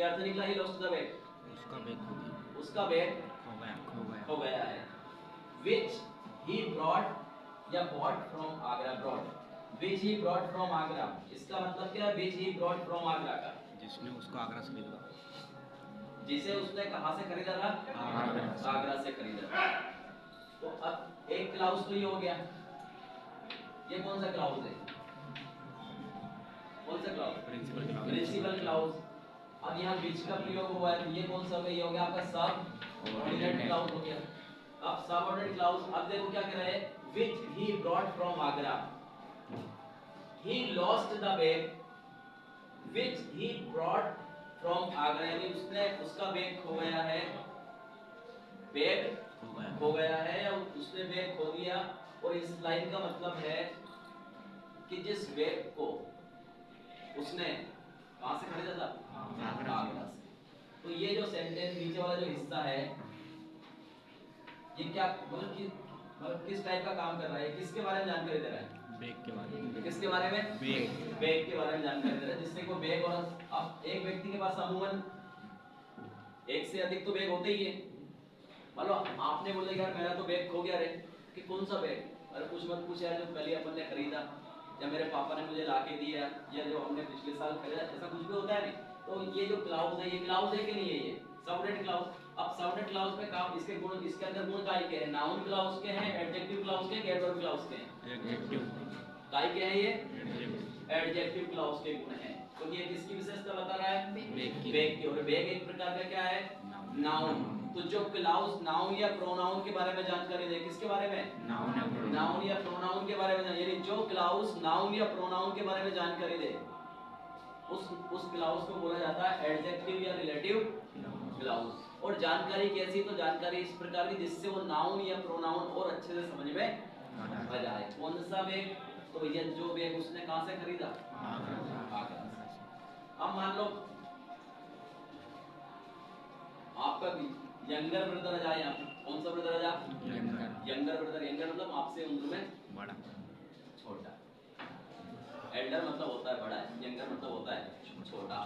क्या अर्थ निकला ही lost the bag? उसका बैग खो गया। उसका बैग खो गया है। विच ही ब्रॉट या bought from Agra, brought which he brought from Agra, इसका मतलब क्या है? Which he brought from Agra का, जिसने उसको आगरा से खरीदा, जिसे उसने कहां से खरीदा था? आगरा से खरीदा था। तो अब एक क्लाउज तो ये हो गया, ये कौन सा क्लाउज है? कौन सा क्लाउज? Principal clause. अब यहाँ विच का प्रयोग हुआ है, तो ये कौन सा हो गया? ये हो गया आपका सब ऑर्डिनेट क्लाउज हो गया। अब सब ऑर्डिनेट क्लाउज, अब देखो क्या कह रहा है? Which he brought from Agra, he lost the bag which he brought from Agra, यानी उसने उसका बैग खो गया है, बैग खो गया है या उसने बैग खो दिया। और इस लाइन का मतलब है कि जिस बैग को उसने कहां से खरीदा था? आगरा से। तो ये जो सेंटेंस नीचे वाला जो हिस्सा है, ये क्या मतलब किस टाइप का काम कर रहा है? किसके बारे में जानकारी दे रहा है? बैग के बारे में। किसके बारे में? बैग के बारे में जानकारी दे रहा है, जिससे को बैग, और अब एक व्यक्ति के पास अमूमन एक से अधिक तो बैग होते ही है। मान लो आपने बोला यार मेरा तो बैग खो गया रे, कि कौन सा बैग? अरे कुछ मत पूछ यार, जो पहले अपन ने खरीदा या मेरे पापा ने मुझे लाके दिया या जो हमने पिछले साल खरीदा, ऐसा कुछ भी होता है नहीं। तो ये जो क्लाउज है, ये क्लाउज है कि नहीं है? ये सबऑर्डिनेट क्लाउज। अब सबऑर्डिनेट क्लाउज पे काम, इसके गुण, इसके अंदर गुण काय के हैं? नाउन क्लाउज के हैं, एडजेक्टिव क्लाउज के, एडवर्ब क्लाउज के हैं? एडजेक्टिव। काय के हैं ये? एडजेक्टिव क्लाउज के गुण हैं। तो ये किसकी विशेषता बता रहा है? बैग की। और बैग एक प्रकार का क्या है? नाउन। तो जो क्लाउज नाउन या प्रोनाउन के बारे में जानकारी दे, किसके बारे में? नाउन या प्रोनाउन के बारे में, यानी जो क्लाउज नाउन या प्रोनाउन के बारे में जानकारी दे, उस क्लाउज को बोला जाता है एडजेक्टिव या रिलेटिव क्लाउज। और जानकारी कैसी? तो जानकारी इस प्रकार की जिससे वो नाउन या प्रोनाउन और अच्छे से समझ में आ जाए। कौन सा बैग? तो ये जो बैग उसने कहां से खरीदा? आगरा से। अब मान लो आपका यंगर ब्रदर आ जाए यहाँ पे, कौन सा ब्रदर आ जाए? Younger brother. यंगर मतलब आपसे उम्र में बड़ा, छोटा। एल्डर मतलब होता है बड़ा, यंगर मतलब होता है छोटा।